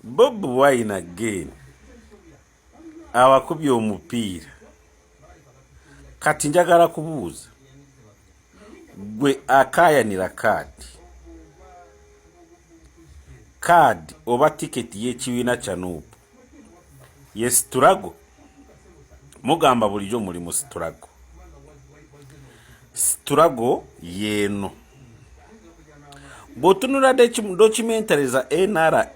Bob Wine again awakubye omupiira. Kati njagala kubuuza gwe akayanira kaadi oba tiketi y'ekibiina kya Nuupu ye Struggle. Mugamba bulijjo muli mu Struggle yeeno. Bw'otunula documentary za NRA,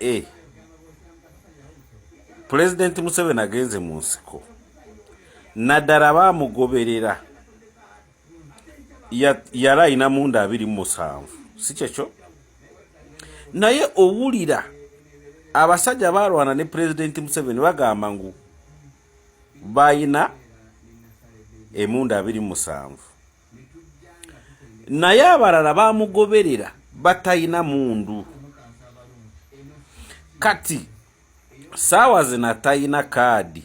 President Museveni agenze mu nsiko naddala baamugoberera yali alina munda 27 si kyekyo, naye owulira abasajja balwana ne President Museveni bagamba ngu bayina emunda 27 naye abalala baamugoberera batayina mundu. Kati saawa zina tayina kaadi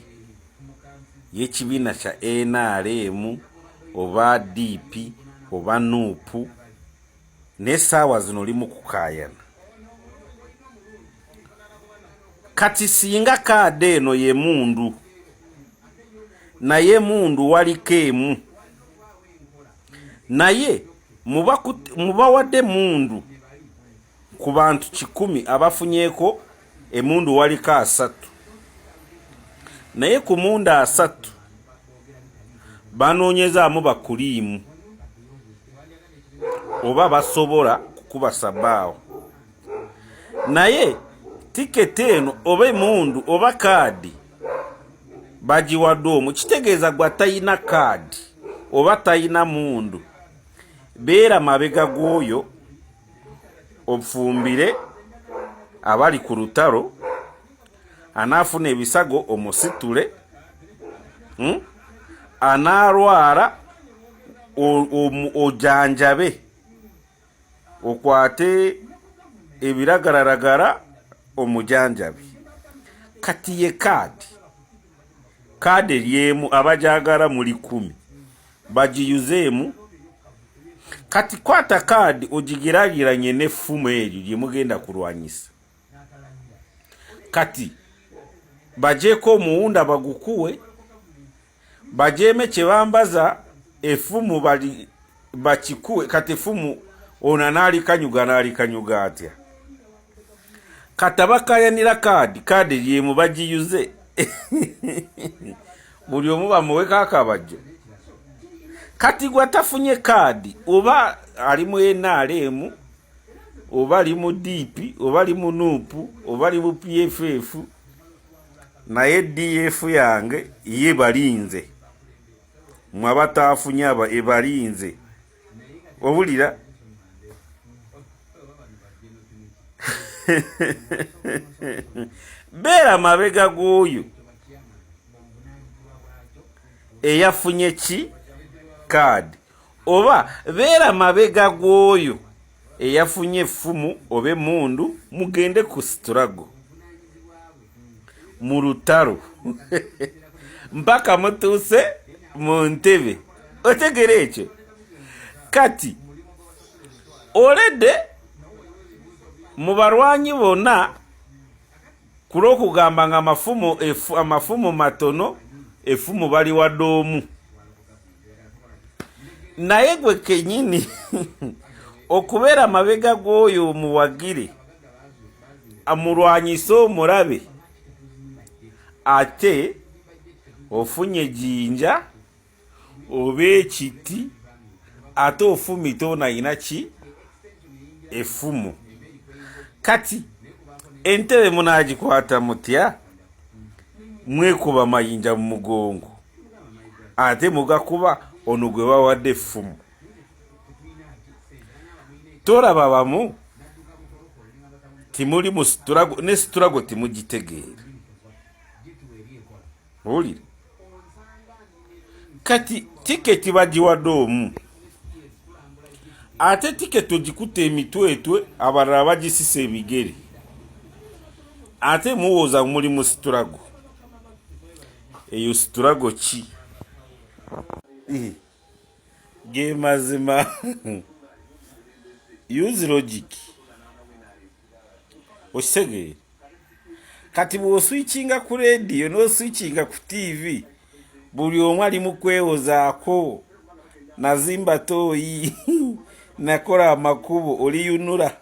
y'ekibiina kya NRM oba DP oba Nuupu, ne saawa zino oli mu kukaayana. Kati singa kaadi eno ye mundu, naye mundu waliko emu, naye mubawadde mundu ku bantu 100 abafunyeeko emundu waliko 3, naye ku mundu 3 banoonyezaamu bakuliimu oba basobola kukuba sabaawo, naye tiketi eno oba emundu oba kaadi bagiwadde omu, kitegeeza gwa tayina kaadi oba tayina mundu. Beera mabega gwoyo ofumbire abali ku lutalo, anaafuna ebisago omusitule, anaalwala ojanjabe, okwate ebiragararagara omujanjabe. Kati ye kaadi eryemu abajagala muli 10 bagiyuzeemu. Kati kwata kaadi ogigiragiranye n'effumu eryo lye mugenda kulwanyisa. Kati bajeeko omuwunda bagukuwe, bajeeme kye bambaza effumu bakikuwe. Kati effumu ono anaalikanyuga atya? Kati abakayanira kaadi eryemu bagiyuze buli omu bamuweko akabajjo. Kati gwe tafunye kaadi oba ali mu NRM oba ali mu DP oba ali mu Nuupu oba ali mu PFF, naye DF yange ye balinze, mwe abataafunye ebalinze. Obulira beera mabega g'oyo eyafunye ki kaadi, oba beera mabega g'oyo eyafunye effumu oba emundu, mugende ku Struggle mu lutalo mpaka mutuuse mu ntebe. Otegera ekyo? Kati olede mu balwanyi bonna ku lw'okugamba nga amafumu matono, effumu baliwadde omu, naye gwe kenyini okubeera mabega g'oyo omuwagire amulwanyise omulabe, ate ofunye jinja oba ekiti, ate ofumita ono ayina ki? Effumu. Kati entebe munaagikwata mutya? Mwekuba mayinja mu mugongo, ate mugakuba ono gwe bawadde effumu. Tolaba bamu timuli mu Struggle, ne Struggle timugitegeera. Owulira? Kati tiketi bagiwadde omu, ate tiketi ogikutte emitwetwe, abalala bagisisa ebigere, ate muwooza muli mu Struggle. Eyo Struggle ki? Ge mazima use logic. Okisegeera? kati bw'oswitchinga ku radio n'oswitchinga ku TV buli omu ali mu kwewozaako nazimba tooyi nakola amakubo oliyunula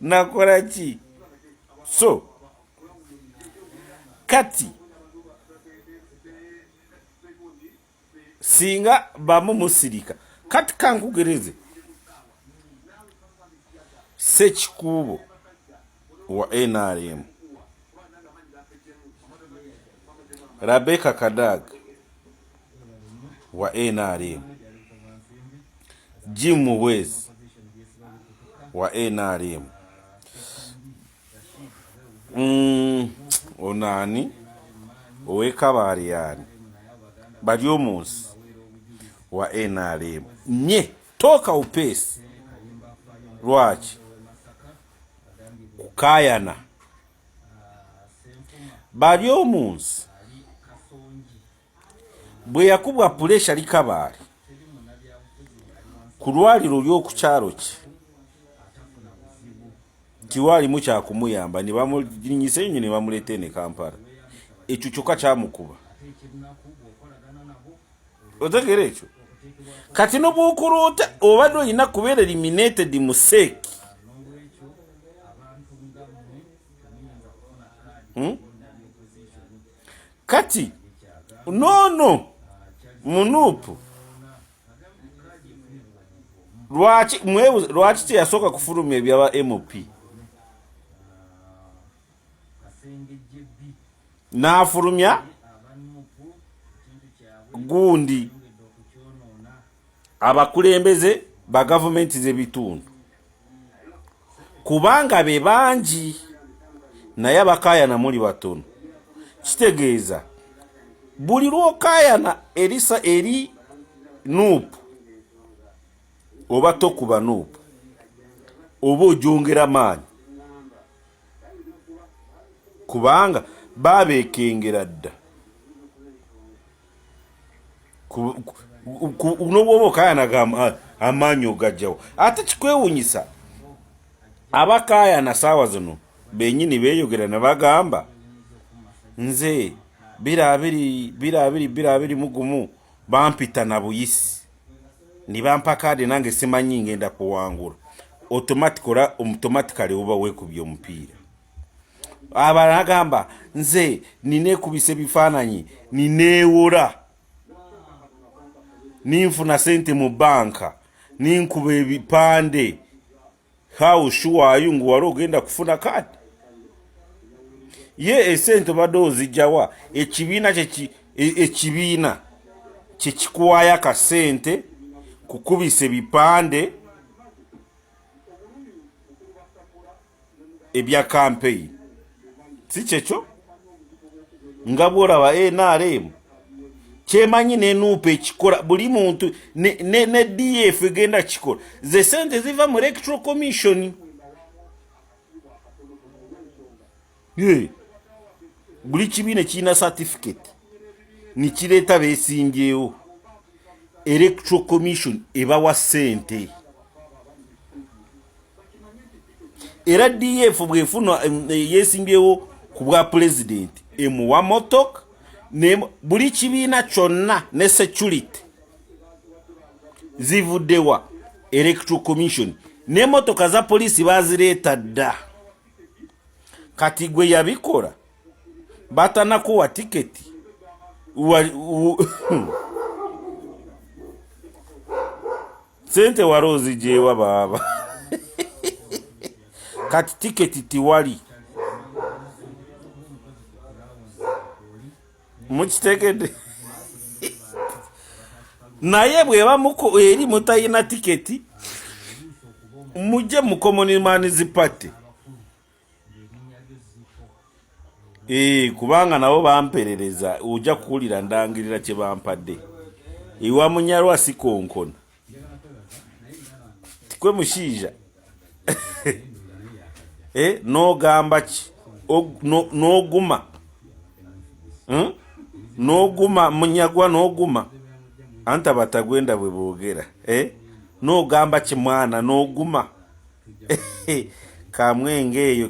nakola ki so kati singa bamu musirika kati kankugereze Ssekikubo wa NRM Rebecca Kadaga wa NRM Jim Muhwezi wa NRM onani owekabariyani bali omunsi wa NRM nye toka upesi lwaki kukayana bali omunsi bwe yakubwa pressure likabaali ku lwaliro ly'okukyalo kye tiwali mucha kumuyamba ni bamulinyise nyo ne bamulete ne Kampala ekyo kyokka kyamukuba otegere ekyo kati no bw'okulota obadde olina kubeera eliminated mu seki kati nono munupu lwaki teyasooka kufulumya ebyaba MOP n'afulumya gundi abakulembeze ba gavumenti z'ebitundu kubanga be bangi naye abakayana muli batono kitegeeza buli lwokayana erisa eri nuupu oba tokuba nuupu oba ojongera maanyi kubanga babekengera dda unobwoba okayana amaanyi ogajjawo ate kikwewunyisa abakayana saawa zino benyini beeyogera ne bagamba nze 2021 bampita na buyisi ni bampa kaadi nange simanyi ngenda kuwangula automatically oba weekubye omupiira abanagamba nze ninekubise bifaananyi nineewola ninfuna sente mu banka ninkuba ebipande how sure are you ngu wali ogenda kufuna kaadi ye esente badde ozijjawa ekibiina kyekikuwayo akasente kukubisa ebipande ebya campaign si kyekyo nga bwolaba NRM kyemanyi n'enuupa ekikola buli muntu ne DF egenda kikola ze sente ziva mu electoral commission buli kibiina kirina certificate nikireeta beesimbyewo electoral commission ebawa sente era DF bwefuna yeesimbyewo ku bwa president emuwa motoka buli kibiina kyonna ne security zivuddewa electoral commission ne motoka za polisi bazireeta dda kati gwe yabikola batanakuwa tiketi sente warozi jewa baba kati tiketi tiwali mukitegedde naye bweba muko eri mutayina tiketi mujje mu Commonwealth Party kubanga nabo bamperereza ojja kuwulira ndangirira kye bampadde iwa munyalwa sikonkona tikwe mushiija n'ogamba ki n'oguma n'oguma munyagwa n'oguma anta batagwenda bwe boogera n'ogamba ki mwana n'oguma kamwenge eyo